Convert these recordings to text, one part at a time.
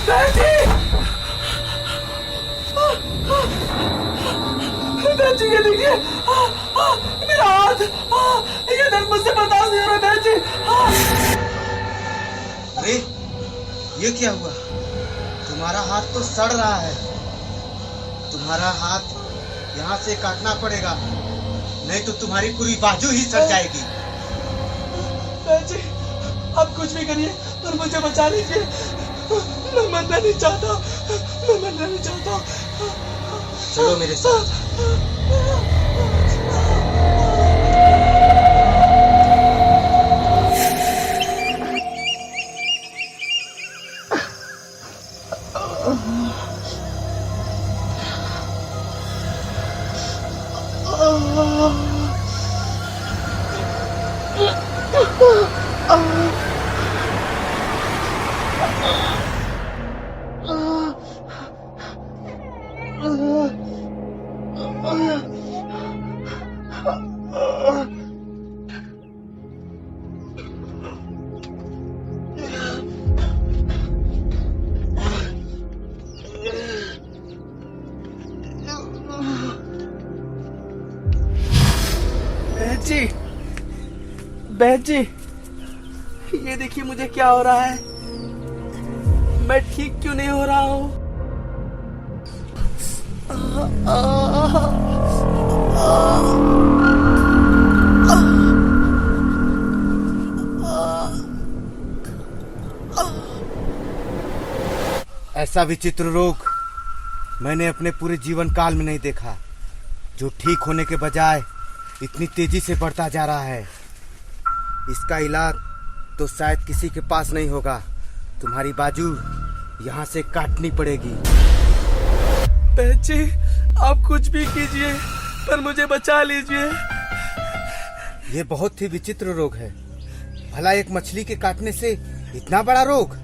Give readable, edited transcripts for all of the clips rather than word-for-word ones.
बहन जी! बहन जी ये देखिए, मेरा हाथ, ये दर्द मुझसे बर्दाश्त नहीं हो रहा बहन जी। अरे ये क्या हुआ? तुम्हारा हाथ तो सड़ रहा है। तुम्हारा हाथ यहाँ से काटना पड़ेगा, नहीं तो तुम्हारी पूरी बाजू ही सड़ जाएगी। बहन जी आप कुछ भी करिए पर मुझे बचा लीजिए। मैं मरना नहीं चाहता, मैं मरना नहीं चाहता। चलो मेरे साथ। बहन जी, बहन जी, ये देखिए मुझे क्या हो रहा है। मैं ठीक क्यों नहीं हो रहा हूँ? ऐसा विचित्र रोग मैंने अपने पूरे जीवन काल में नहीं देखा, जो ठीक होने के बजाय इतनी तेजी से बढ़ता जा रहा है। इसका इलाज तो शायद किसी के पास नहीं होगा। तुम्हारी बाजू यहाँ से काटनी पड़ेगी। बहन जी आप कुछ भी कीजिए पर मुझे बचा लीजिए। ये बहुत ही विचित्र रोग है। भला एक मछली के काटने से इतना बड़ा रोग?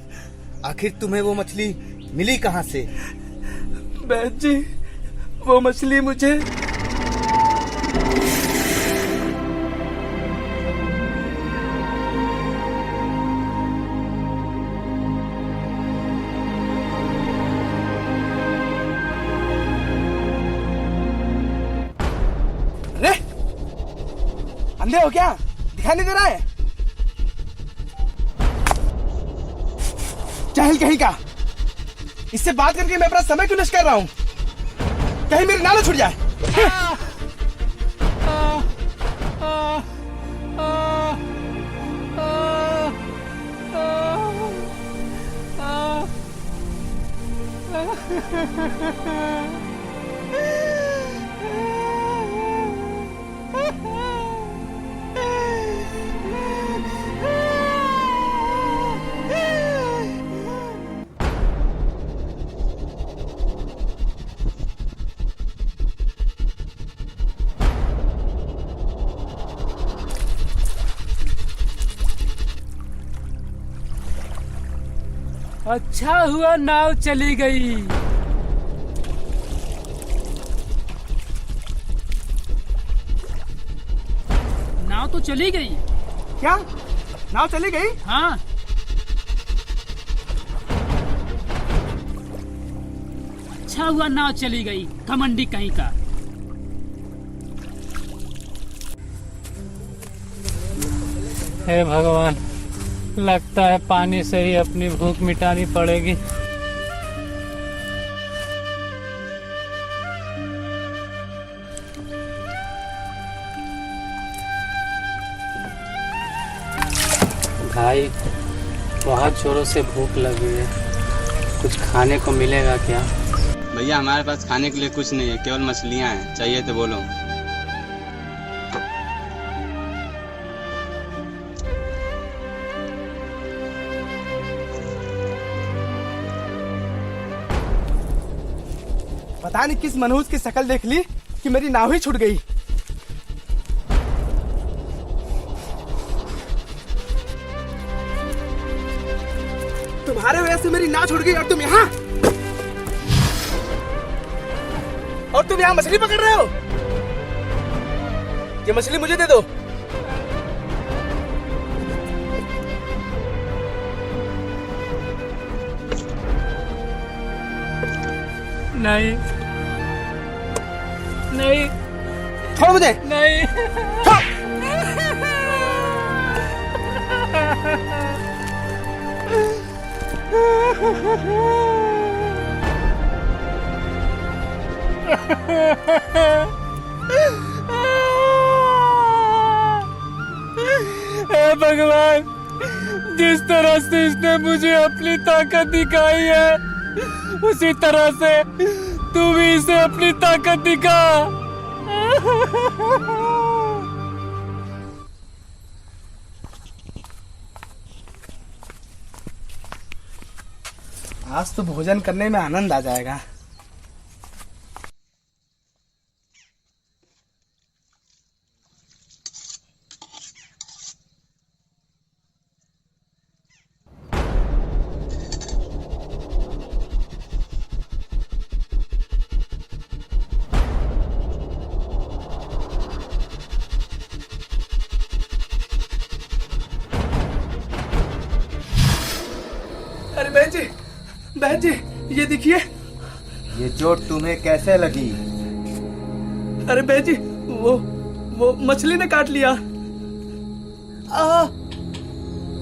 आखिर तुम्हें वो मछली मिली कहाँ से? बहन जी वो मछली मुझे अंधे हो क्या? दिखाई नहीं दे रहा है? जाहिल कहीं का, इससे बात करके मैं अपना समय क्यों नष्ट कर रहा हूँ? कहीं मेरी नाल छूट जाए। अच्छा हुआ नाव चली गई। नाव तो चली गई। क्या नाव चली गई? हाँ अच्छा हुआ नाव चली गई, घमंडी कहीं का। हे भगवान, लगता है पानी से ही अपनी भूख मिटानी पड़ेगी। भाई बहुत जोरों से भूख लगी है, कुछ खाने को मिलेगा क्या? भैया हमारे पास खाने के लिए कुछ नहीं है, केवल मछलियाँ हैं। चाहिए तो बोलो। पता नहीं किस मनहूस की शक्ल देख ली कि मेरी नाव ही छूट गई। तुम्हारे वजह से मेरी नाव छूट गई और तुम यहाँ मछली पकड़ रहे हो। ये मछली मुझे दे दो। नहीं नहीं छोड़ मुझे। नहीं। हे भगवान, जिस तरह से इसने मुझे अपनी ताकत दिखाई है उसी तरह से तू भी इसे अपनी ताकत दिखा। आज तो भोजन करने में आनंद आ जाएगा। अरे बहन जी ये देखिए। ये चोट तुम्हें कैसे लगी? अरे बहन जी वो मछली ने काट लिया।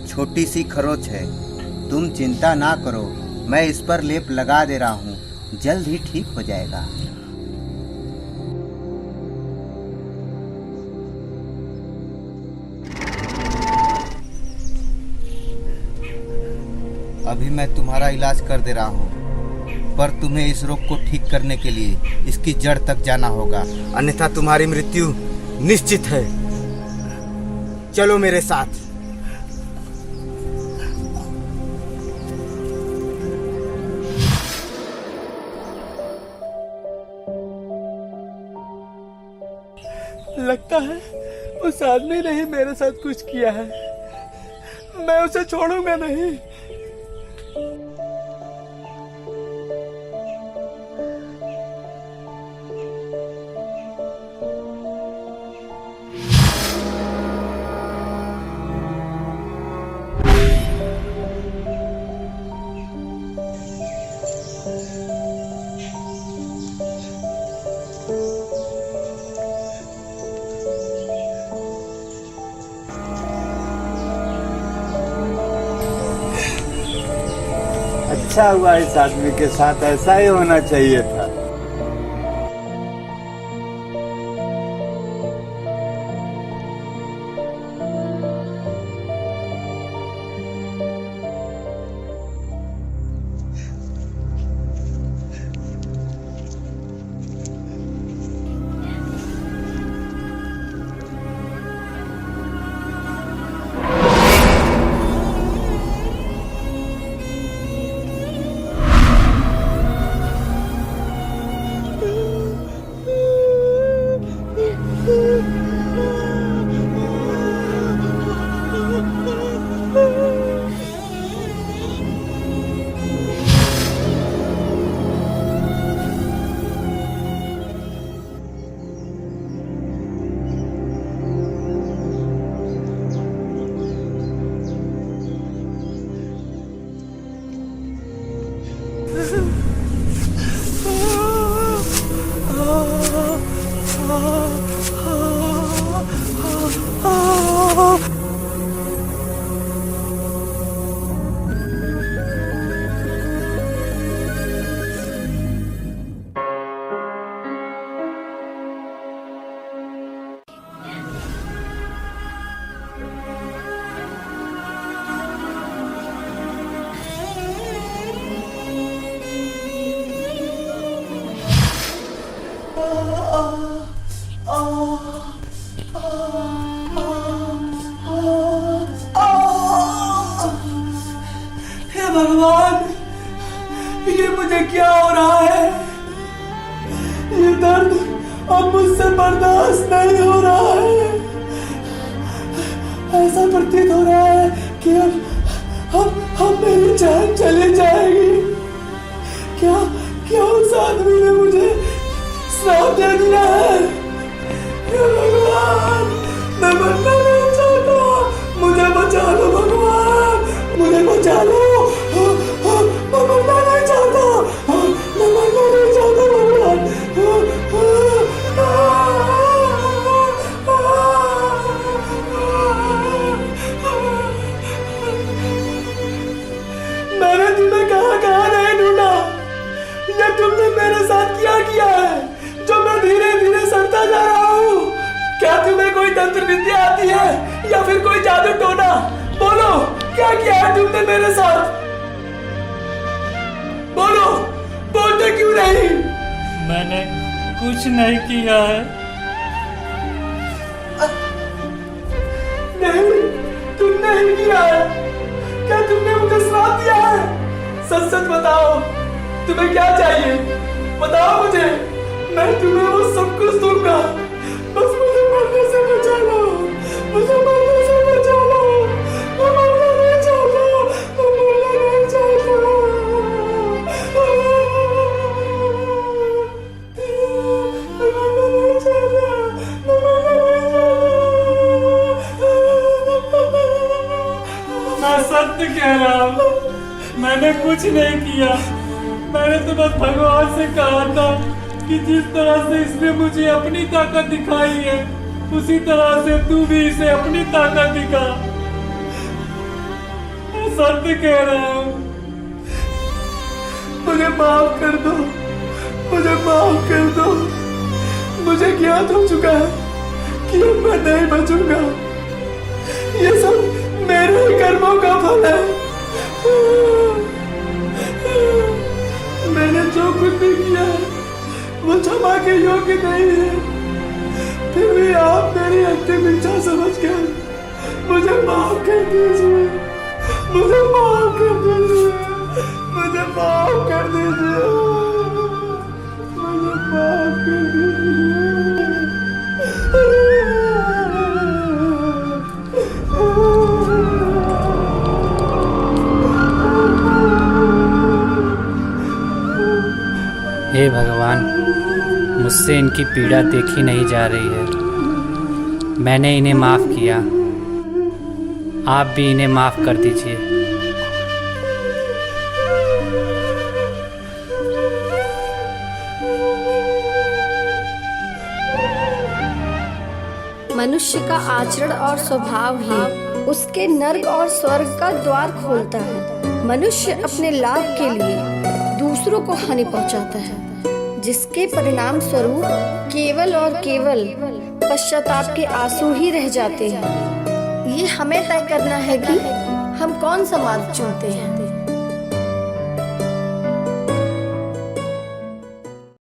छोटी सी खरोच है, तुम चिंता ना करो, मैं इस पर लेप लगा दे रहा हूँ, जल्द ही ठीक हो जाएगा। अभी मैं तुम्हारा इलाज कर दे रहा हूँ, पर तुम्हें इस रोग को ठीक करने के लिए इसकी जड़ तक जाना होगा, अन्यथा तुम्हारी मृत्यु निश्चित है। चलो मेरे साथ। लगता है उस आदमी ने ही मेरे साथ कुछ किया है, मैं उसे छोड़ूंगा नहीं। अच्छा हुआ, इस आदमी के साथ ऐसा ही होना चाहिए था। हे भगवान, ये मुझे क्या हो रहा है? ये दर्द अब मुझसे बर्दाश्त नहीं हो रहा है। ऐसा प्रतीत हो रहा है कि अब मेरी जान चली जाएगी। क्या उस आदमी ने मुझे श्राप दे दिया है? हे भगवान, मैं मरना नहीं चाहता, मुझे बचा लो भगवान, मुझे बचा लो। मैं मरना नहीं चाहता, मैं मरना नहीं चाहता। ये तुमने मेरे साथ क्या किया है जो मैं धीरे धीरे सड़ता जा रहा हूँ? क्या तुम्हें कोई तंत्र विद्या आती है या फिर कोई जादू टोना? बोलो, क्या किया है तुमने मेरे साथ? बोलो, बोलते क्यों नहीं? मैंने कुछ नहीं किया है। नहीं, तुमने ही किया है। क्या तुमने मुझे श्राप दिया है? सच सच बताओ, तुम्हें क्या चाहिए? बताओ मुझे, मैं तुम्हें वो सब कुछ दूंगा। बस मुझे मरने से बचा लो, मुझे मरने से बचा लो। मैं मरना नहीं चाहता, मैं मरना नहीं चाहता। मैं मरना नहीं चाहता, मैं मरना नहीं चाहता। मैं सत्य कह रहा हूँ, मैंने कुछ नहीं किया। मैंने तो बस भगवान से कहा था कि जिस तरह से इसने मुझे अपनी ताकत दिखाई है, उसी तरह से तू भी इसे अपनी ताकत दिखा। मैं सत्य कह रहा हूँ। मुझे माफ कर दो, मुझे माफ कर दो। मुझे ज्ञात हो चुका है कि अब मैं नहीं बचूंगा। ये सब मेरे ही कर्मों का फल है। मैंने जो कुछ भी किया है वो क्षमा के योग्य नहीं है। फिर भी आप मेरी अंतिम इच्छा समझकर मुझे माफ कर दीजिए, मुझे माफ कर दीजिए, मुझे माफ कर दीजिए, मुझे माफ कर दीजिए। हे भगवान, मुझसे इनकी पीड़ा देखी नहीं जा रही है। मैंने इन्हें माफ़ किया, आप भी इन्हें माफ़ कर दीजिए। मनुष्य का आचरण और स्वभाव ही उसके नर्क और स्वर्ग का द्वार खोलता है। मनुष्य अपने लाभ के लिए दूसरों को हानि पहुंचाता है, जिसके परिणाम स्वरूप केवल और केवल पश्चाताप के आंसू ही रह जाते हैं। ये हमें तय करना है कि हम कौन सा मार्ग चुनते हैं।